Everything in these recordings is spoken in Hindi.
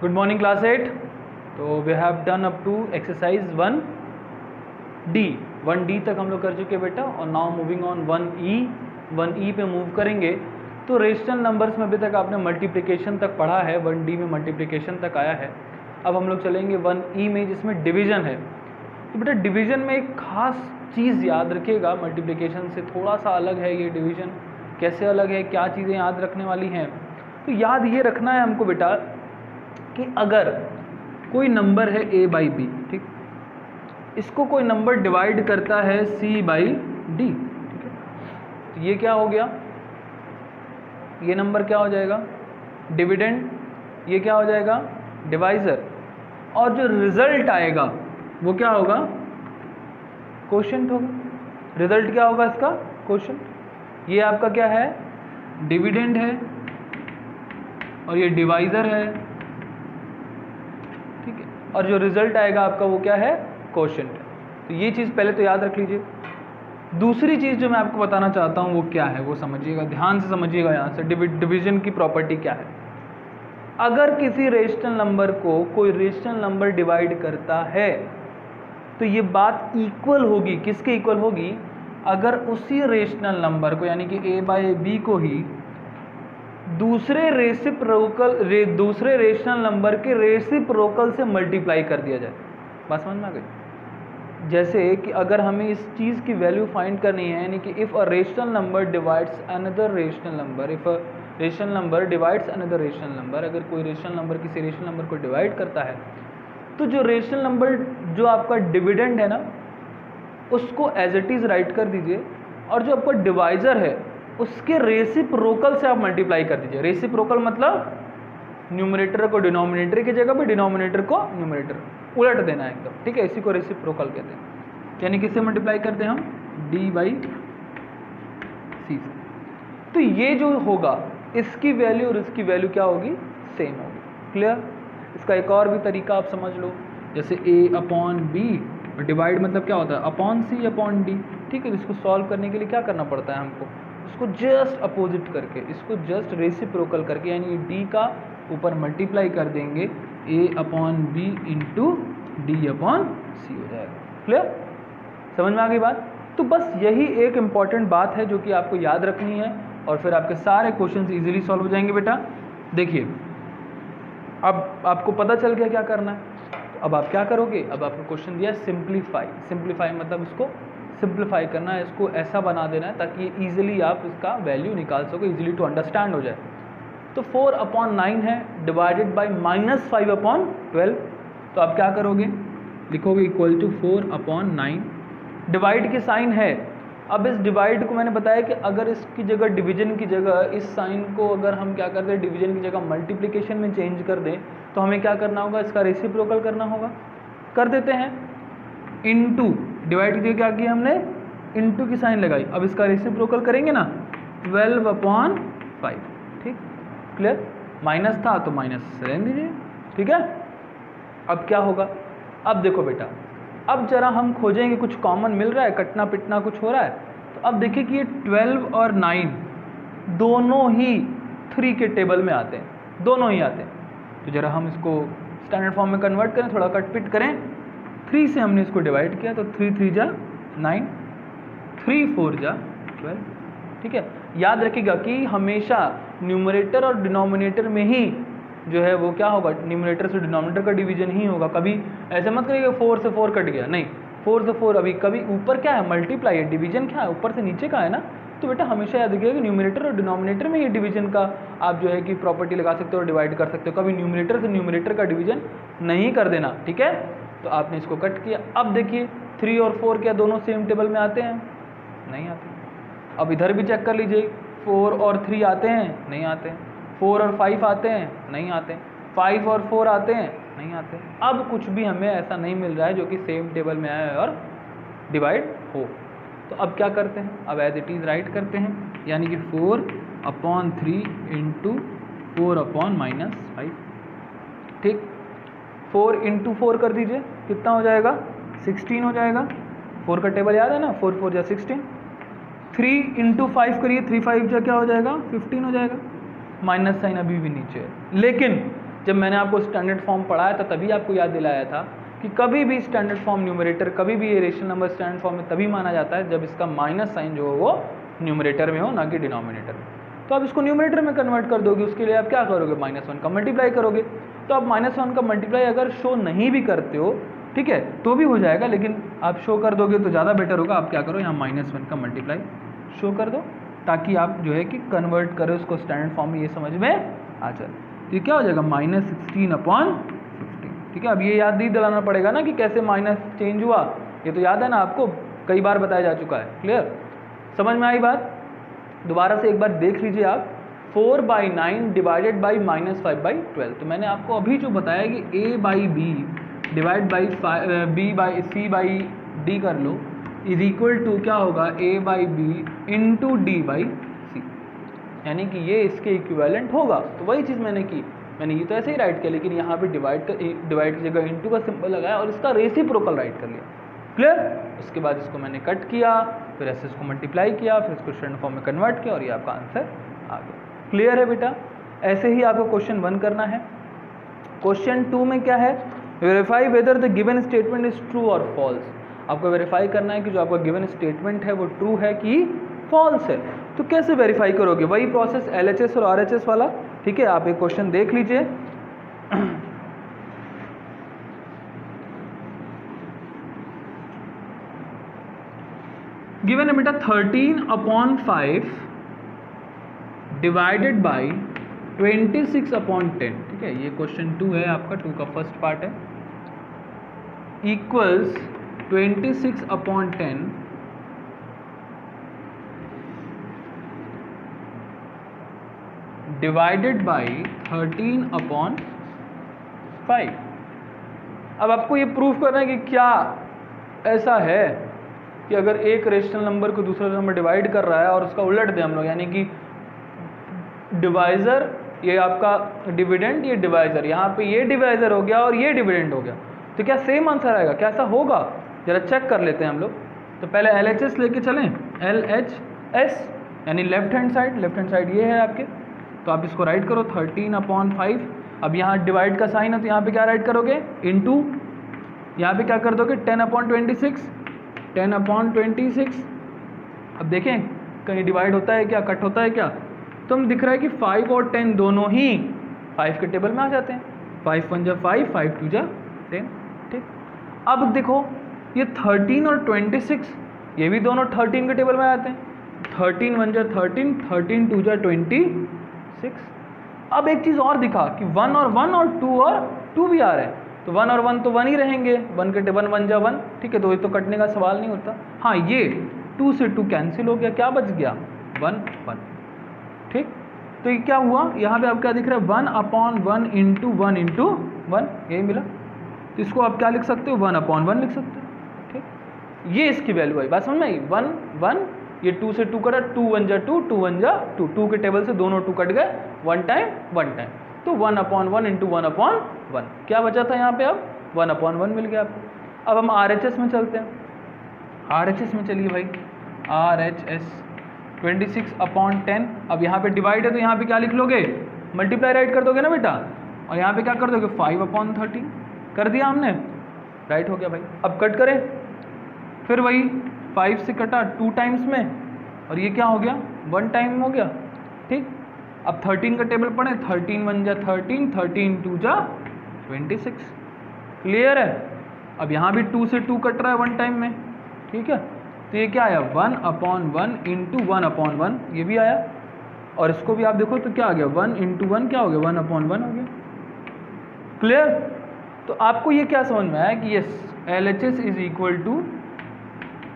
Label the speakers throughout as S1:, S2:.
S1: Good morning class 8. तो we have done up to exercise 1D. 1D तक हम लोग कर चुके बेटा और now moving on 1E. 1E पे मूव करेंगे तो रेशनल नंबर्स में अभी तक आपने मल्टीप्लिकेशन तक पढ़ा है, 1D में मल्टीप्लिकेशन तक आया है। अब हम लोग चलेंगे 1E में जिसमें डिवीज़न है। तो बेटा डिवीज़न में एक खास चीज़ याद रखिएगा, मल्टीप्लिकेशन से थोड़ा सा अलग है ये डिवीज़न। कैसे अलग है, क्या चीज़ें याद रखने वाली हैं, तो याद ये रखना है हमको बेटा कि अगर कोई नंबर है a बाई बी, ठीक, इसको कोई नंबर डिवाइड करता है c बाई डी, ठीक है, तो ये क्या हो गया, ये नंबर क्या हो जाएगा, डिविडेंड, ये क्या हो जाएगा, डिवाइज़र, और जो रिजल्ट आएगा वो क्या होगा, कोशेंट होगा। रिजल्ट क्या होगा इसका, कोशेंट। ये आपका क्या है, डिविडेंड है और ये डिवाइज़र है, ठीक है, और जो रिजल्ट आएगा आपका वो क्या है, कोशेंट है। तो ये चीज़ पहले तो याद रख लीजिए। दूसरी चीज़ जो मैं आपको बताना चाहता हूँ वो क्या है, वो समझिएगा, ध्यान से समझिएगा। यहाँ से डिवीजन की प्रॉपर्टी क्या है। अगर किसी रेशनल नंबर को कोई रेशनल नंबर डिवाइड करता है तो ये बात इक्वल होगी, किसके इक्वल होगी, अगर उसी रेशनल नंबर को यानी कि a बाई बी को ही दूसरे रेशनल नंबर के रेसिप्रोकल से मल्टीप्लाई कर दिया जाए। बात समझ में आ गई। जैसे कि अगर हमें इस चीज़ की वैल्यू फाइंड करनी है, यानी कि if a rational number divides another rational number, if a rational number divides another rational number, अगर कोई रेशनल नंबर किसी रेशनल नंबर को डिवाइड करता है तो जो रेशनल नंबर जो आपका डिविडेंड है ना, उसको एज इट इज़ राइट कर दीजिए, और जो आपका डिवाइज़र है उसके रेसिप्रोकल से आप मल्टीप्लाई कर दीजिए। रेसिप्रोकल मतलब न्यूमरेटर को डिनोमिनेटर की जगह पे, डिनोमिनेटर को न्यूमरेटर, उलट देना है एकदम, ठीक है, इसी को रेसिप्रोकल कहते हैं। यानी किससे मल्टीप्लाई करते हैं हम, डी बाई सी से। तो ये जो होगा इसकी वैल्यू और इसकी वैल्यू क्या होगी, सेम होगी। क्लियर। इसका एक और भी तरीका आप समझ लो, जैसे a अपॉन बी, डिवाइड मतलब क्या होता है, अपॉन सी अपॉन डी, ठीक है। इसको सॉल्व करने के लिए क्या करना पड़ता है हमको, इसको जस्ट अपोजिट करके, इसको जस्ट रेसिप्रोकल करके, यानी डी का ऊपर मल्टीप्लाई कर देंगे, a upon B into D upon C हो जाएगा। क्लियर, समझ में आ गई बात। तो बस यही एक इम्पॉर्टेंट बात है जो कि आपको याद रखनी है, और फिर आपके सारे क्वेश्चंस इजीली सॉल्व हो जाएंगे बेटा। देखिए अब आपको पता चल गया क्या करना है, तो अब आप क्या करोगे, अब आपको क्वेश्चन दिया सिंप्लीफाई। सिंप्लीफाई मतलब इसको सिंप्लीफाई करना है, इसको ऐसा बना देना है ताकि ईजिली आप इसका वैल्यू निकाल सको, ईजिली टू अंडरस्टैंड हो जाए। तो 4 अपॉन 9 है डिवाइडेड बाई -5 अपॉन 12, तो आप क्या करोगे, लिखोगे इक्वल टू 4 अपॉन 9, डिवाइड की साइन है। अब इस डिवाइड को मैंने बताया कि अगर इसकी जगह डिवीजन की जगह इस साइन को अगर हम क्या करते हैं, डिवीजन की जगह मल्टीप्लिकेशन में चेंज कर दें, तो हमें क्या करना होगा, इसका रेसिप्रोकल करना होगा। कर देते हैं, इनटू, डिवाइड की जगह क्या किया हमने, इनटू की साइन लगाई। अब इसका रेसिप्रोकल करेंगे ना, 12 अपॉन 5, ठीक, क्लियर। माइनस था तो माइनस रहने दीजिए, ठीक है। अब क्या होगा, अब देखो बेटा, अब जरा हम खोजेंगे, कुछ कॉमन मिल रहा है, कटना पिटना कुछ हो रहा है। तो अब देखिए कि ये 12 और 9 दोनों ही 3 के टेबल में आते हैं, दोनों ही आते हैं। तो जरा हम इसको स्टैंडर्ड फॉर्म में कन्वर्ट करें, थोड़ा कट पिट करें। 3 से हमने इसको डिवाइड किया तो 3 3 जा 9, 3 4 जा 12, ठीक है। याद रखिएगा कि हमेशा न्यूमरेटर और डिनोमिनेटर में ही जो है वो क्या होगा, न्यूमरेटर से डिनोमिनेटर का डिवीजन ही होगा। कभी ऐसे मत करिएगा 4 से 4 कट गया, नहीं, 4 से 4, अभी कभी ऊपर क्या है, मल्टीप्लाई है, डिवीजन क्या है, ऊपर से नीचे का है ना। तो बेटा हमेशा याद रखिएगा कि न्यूमरेटर और डिनोमिनेटर में ही डिवीजन का आप जो है कि प्रॉपर्टी लगा सकते हो और डिवाइड कर सकते हो। कभी न्यूमरेटर से न्यूमरेटर का डिवीजन नहीं कर देना, ठीक है। तो आपने इसको कट किया। अब देखिए 3 और 4 क्या दोनों सेम टेबल में आते हैं, नहीं आते। अब इधर भी चेक कर लीजिए, 4 और 3 आते हैं, नहीं आते हैं। 4 और 5 आते हैं, नहीं आते। 5 और 4 आते हैं, नहीं आते। अब कुछ भी हमें ऐसा नहीं मिल रहा है जो कि सेम टेबल में आए और डिवाइड हो। तो अब क्या करते हैं, अब एज इट इज़ राइट करते हैं, यानी कि 4 अपॉन 3 इंटू 4 अपॉन -5, ठीक। 4 इंटू 4 कर दीजिए, कितना हो जाएगा, 16 हो जाएगा। 4 का टेबल याद है ना, 4 4 जा 16। 3 इंटू 5 करिए, 3 5 जा क्या हो जाएगा, 15 हो जाएगा। माइनस साइन अभी भी नीचे है, लेकिन जब मैंने आपको स्टैंडर्ड फॉर्म पढ़ाया था तभी आपको याद दिलाया था कि कभी भी स्टैंडर्ड फॉर्म न्यूमरेटर, कभी भी ये रेशनल नंबर स्टैंडर्ड फॉर्म में तभी माना जाता है जब इसका माइनस साइन जो हो वो न्यूमरेटर में हो, ना कि डिनोमिनेटर में। तो आप इसको न्यूमरेटर में कन्वर्ट कर दोगे, उसके लिए आप क्या करोगे, -1 का मल्टीप्लाई करोगे। तो आप -1 का मल्टीप्लाई अगर शो नहीं भी करते हो, ठीक है, तो भी हो जाएगा, लेकिन आप शो कर दोगे तो ज़्यादा बेटर होगा। आप क्या करो, यहाँ -1 का मल्टीप्लाई शो कर दो, ताकि आप जो है कि कन्वर्ट करें उसको स्टैंडर्ड फॉर्म में, ये समझ में आ जाए। तो ये क्या हो जाएगा, -16/15। ठीक है, अब ये याद नहीं दिलाना पड़ेगा ना कि कैसे माइनस चेंज हुआ, ये तो याद है ना आपको, कई बार बताया जा चुका है। क्लियर, समझ में आई बात? दोबारा से एक बार देख लीजिए आप। 4/9 डिवाइडेड बाई -5/12। तो मैंने आपको अभी जो बताया कि a/b डिवाइड बाई b/c/d कर लो, इज इक्वल टू क्या होगा, a/b इंटू d/c, यानी कि ये इसके इक्विवेलेंट होगा। तो वही चीज़ मैंने की, मैंने ये तो ऐसे ही राइट किया, लेकिन यहाँ पे डिवाइड की जगह इंटू का सिंबल लगाया और इसका रेसिप्रोकल राइट कर लिया। क्लियर, उसके बाद इसको मैंने कट किया, फिर ऐसे इसको मल्टीप्लाई किया, फिर इसको स्टैंडर्ड फॉर्म में कन्वर्ट किया और ये आपका आंसर आ गया। क्लियर है बेटा? ऐसे ही आपको क्वेश्चन 1 करना है। क्वेश्चन 2 में क्या है, verify whether the given statement is true और फॉल्स। आपको वेरीफाई करना है कि जो आपका गिवन स्टेटमेंट है वो ट्रू है कि फॉल्स है। तो कैसे वेरीफाई करोगे, वही प्रोसेस LHS और RHS वाला। ठीक है, आप एक क्वेश्चन देख लीजिए। गिवन है बेटा 13/5 डिवाइडेड बाई 26/10। ठीक है, ये क्वेश्चन 2 है आपका, 2 का फर्स्ट पार्ट है, इक्वल्स 26/10 डिवाइडेड बाई 13/5। अब आपको ये प्रूफ करना है कि क्या ऐसा है कि अगर एक रेशनल नंबर को दूसरा नंबर डिवाइड कर रहा है और उसका उलट दें हम लोग, यानी कि डिवाइज़र ये आपका डिविडेंड, ये डिवाइज़र, यहाँ पे ये डिवाइज़र हो गया और ये डिविडेंड हो गया, तो क्या सेम आंसर आएगा? क्या ऐसा होगा? जरा चेक कर लेते हैं हम लोग। तो पहले LHS लेके चलें, LHS यानी लेफ्ट हैंड साइड ये है आपके, तो आप इसको राइट करो 13/5। अब यहाँ डिवाइड का साइन है तो यहाँ पे क्या राइट करोगे, इनटू, यहाँ पे क्या कर दोगे 10/26। 10/26। अब देखें कहीं डिवाइड होता है क्या, कट होता है क्या? तो हम दिख रहा है कि 5 और 10 दोनों ही 5 के टेबल में आ जाते हैं। 5 1 जा 5, 5 2 जा 10। ठीक, अब देखो ये 13 और 26 ये भी दोनों 13 के टेबल में आते हैं। 13 1 जा 13, 13 2 जा 26। अब एक चीज़ और दिखा कि 1 और 1 और 2 और 2 भी आ रहे हैं, तो 1 और 1 तो 1 ही रहेंगे, 1 के टेबल 1 जा 1। ठीक है, तो ये तो कटने का सवाल नहीं होता। हाँ, ये 2 से 2 कैंसिल हो गया, क्या बच गया, 1 1। ठीक, तो ये क्या हुआ, यहाँ पे आप क्या दिख रहा है, 1/1 इंटू 1 इंटू 1, यही मिला। तो इसको आप क्या लिख सकते हो, 1/1 लिख सकते हो। ठीक, ये इसकी वैल्यू आई, बात समझ में आई। 1 1, ये 2 से 2 कटा, 2 1 जा 2, 2 1 जा 2, 2 के टेबल से दोनों 2 कट गए, 1 टाइम 1 टाइम, तो 1/1 इंटू 1/1 क्या बचा था यहाँ पे, अब 1/1 मिल गया आपको। अब हम RHS में चलते हैं। RHS में चलिए भाई, RHS 26/10। अब यहाँ पे डिवाइड है तो यहाँ पे क्या लिख लोगे, मल्टीप्लाई राइट कर दोगे ना बेटा, और यहाँ पे क्या कर दोगे 5/13 कर दिया हमने, राइट हो गया भाई। अब कट करें, फिर वही 5 से कटा 2 टाइम्स में, और ये क्या हो गया, 1 टाइम हो गया। ठीक, अब 13 का टेबल पढ़े, 13 1 जा 13, 13 2 जा 26। क्लियर है? अब यहाँ भी 2 से 2 कट रहा है 1 टाइम में। ठीक है, तो ये क्या आया, 1/1 इंटू 1/1, ये भी आया। और इसको भी आप देखो तो क्या आ गया, 1 इंटू 1 क्या हो गया, 1/1 हो गया। क्लियर? तो आपको ये क्या समझ में आया कि yes, LHS is equal to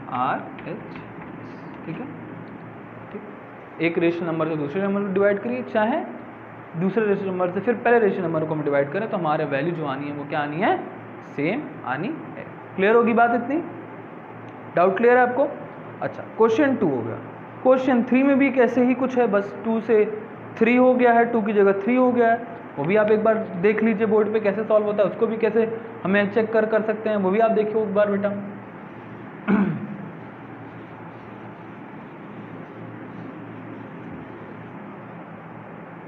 S1: RH। ठीक है, ठीक, एक रेशनल नंबर से दूसरे नंबर को डिवाइड करिए, चाहे दूसरे रेशनल नंबर से फिर पहले रेशनल नंबर को हम डिवाइड करें, तो हमारे वैल्यू जो आनी है वो क्या आनी है, सेम आनी है। क्लियर होगी बात इतनी? डाउट क्लियर है आपको? अच्छा, क्वेश्चन 2 हो गया। क्वेश्चन 3 में भी कैसे ही कुछ है, बस 2 से 3 हो गया है, 2 की जगह 3 हो गया है। वो भी आप एक बार देख लीजिए बोर्ड पे कैसे सॉल्व होता है, उसको भी कैसे हमें चेक कर सकते हैं, वो भी आप देखिए एक बार बेटा।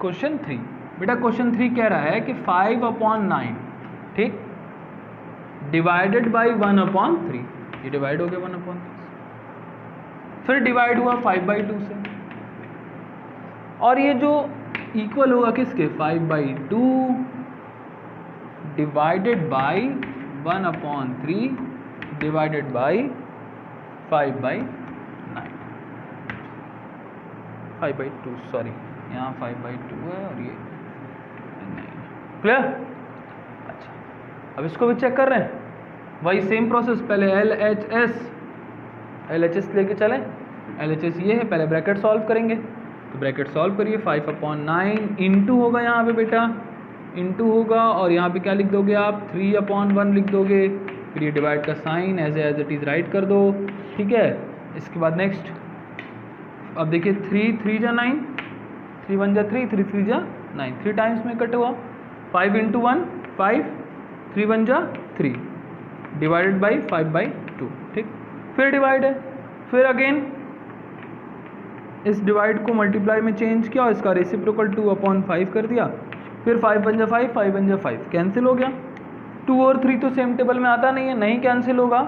S1: क्वेश्चन 3, बेटा क्वेश्चन 3 कह रहा है कि 5/9, ठीक, डिवाइडेड बाई 1/3, ये डिवाइड हो गया 1/3, फिर डिवाइड हुआ 5/2 से, और ये जो इक्वल होगा किसके, 5/2 divided by 1/3 divided by 5/9, 5/2, sorry यहाँ 5/2 है और ये 9, क्लियर। अच्छा, अब इसको भी चेक कर रहे हैं, वही सेम प्रोसेस, पहले LHS लेके चलें, LHS ये है, पहले ब्रैकेट सॉल्व करेंगे, तो ब्रैकेट सॉल्व करिए, 5/9 इंटू होगा यहाँ पे बेटा, इंटू होगा, और यहाँ पे क्या लिख दोगे आप, 3/1 लिख दोगे, फिर ये डिवाइड का sign as it is right कर दो, ठीक है। इसके बाद नेक्स्ट, अब देखिए 3 जा 9, 3 1 जा 3, 3 3 जा 9, 3 टाइम्स में कट हुआ, 5 × 1 5, 3 1 जा 3 डिवाइडेड बाई 5/2, ठीक, फिर डिवाइड है, फिर अगेन इस डिवाइड को मल्टीप्लाई में चेंज किया और इसका रेसिप्रोकल 2/5 कर दिया, फिर 5 1 जा 5, 5 1 जा 5 कैंसिल हो गया, 2 और 3 तो सेम टेबल में आता नहीं है, नहीं कैंसिल होगा,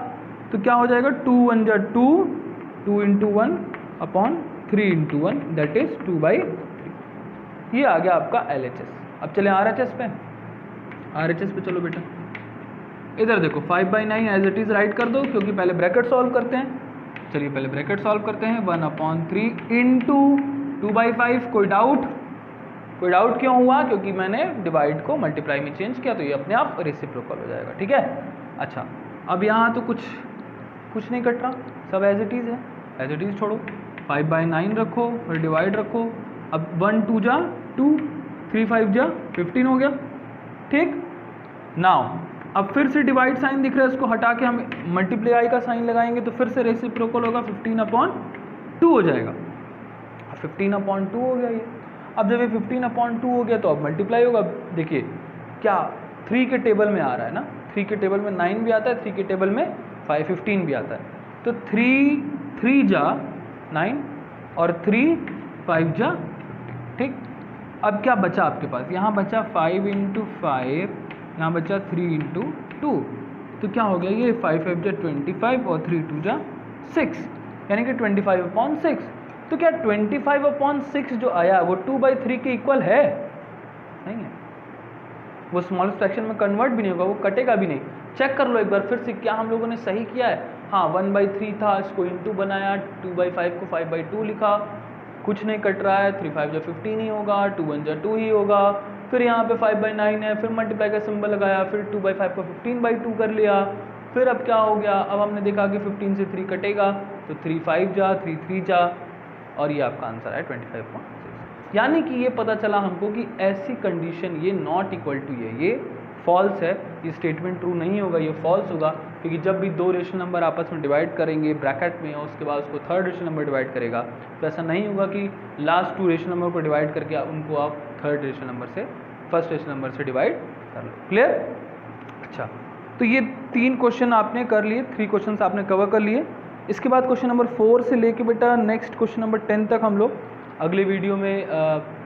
S1: तो क्या हो जाएगा, 2 1 जा 2, 2 × 1/3 × 1 दैट इज 2/3, ये आ गया आपका LHS। अब चले RHS पे, RHS पे चलो बेटा, इधर देखो 5/9 एज इट इज़ राइट कर दो, क्योंकि पहले ब्रैकेट सॉल्व करते हैं, चलिए पहले ब्रैकेट सॉल्व करते हैं, 1/3 इंटू 2/5, कोई डाउट क्यों हुआ, क्योंकि मैंने डिवाइड को मल्टीप्लाई में चेंज किया, तो ये अपने आप रेसिप्रोकल हो जाएगा, ठीक है। अच्छा, अब यहाँ तो कुछ नहीं कट रहा, सब एज इट इज़ है, एज इट इज़ छोड़ो, 5/9 रखो, फिर डिवाइड रखो, अब 1 2 जा 2, 3 5 जा 15 हो गया, ठीक। नाउ अब फिर से डिवाइड साइन दिख रहा है, उसको हटा के हम मल्टीप्लाई का साइन लगाएंगे, तो फिर से रेसिप्रोकल होगा, 15/2 हो जाएगा, 15/2 हो गया ये। अब जब ये 15/2 हो गया तो अब मल्टीप्लाई होगा, देखिए क्या 3 के टेबल में आ रहा है ना, 3 के टेबल में 9 भी आता है, 3 के टेबल में 15 भी आता है, तो 3 जा 9 और 3 5 जा 15, ठीक। अब क्या बचा आपके पास, यहाँ बचा 5 × 5, यहाँ बचा 3 × 2, तो क्या हो गया ये, 5 5 जा 25 और 3 2 जा 6, यानी कि 25/6। तो क्या 25/6 जो आया वो 2/3 के इक्वल है, नहीं है, वो स्मॉलेस्ट फ्रैक्शन में कन्वर्ट भी नहीं होगा, वो कटेगा भी नहीं। चेक कर लो एक बार फिर से, क्या हम लोगों ने सही किया है, हाँ 1/3 था, इसको इंटू बनाया, 2/5 को 5/2 लिखा, कुछ नहीं कट रहा है, 3 5 जा 15 ही होगा, 2 1 जा 2 ही होगा, फिर यहाँ पे 5/9 है, फिर मल्टीप्लाई का सिंबल लगाया, फिर 2/5 को 15/2 कर लिया, फिर अब क्या हो गया, अब हमने देखा कि 15 से 3 कटेगा, तो 3 5 जा 3 3 जा, और ये आपका आंसर है 25/6। यानी कि ये पता चला हमको कि ऐसी कंडीशन, ये नॉट इक्वल टू ये फॉल्स है, ये स्टेटमेंट ट्रू नहीं होगा, ये फॉल्स होगा, क्योंकि जब भी 2 रेशनल नंबर आपस में डिवाइड करेंगे ब्रैकेट में और उसके बाद उसको थर्ड रेशनल नंबर डिवाइड करेगा, तो ऐसा नहीं होगा कि लास्ट 2 रेशनल नंबर को डिवाइड करके उनको आप थर्ड रेशनल नंबर से फर्स्ट रेशनल नंबर से डिवाइड कर लो, क्लियर। अच्छा, तो ये 3 क्वेश्चन आपने कर लिए, 3 क्वेश्चन आपने कवर कर लिए। इसके बाद क्वेश्चन नंबर 4 से लेके बेटा नेक्स्ट क्वेश्चन नंबर 10 तक हम लोग अगले वीडियो में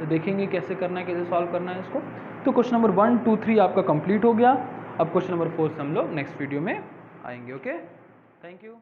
S1: देखेंगे कैसे करना है, कैसे सॉल्व करना है इसको। तो क्वेश्चन नंबर 1 2 3 आपका कंप्लीट हो गया। अब क्वेश्चन नंबर 4 से हम लोग नेक्स्ट वीडियो में आएंगे। Okay, thank you.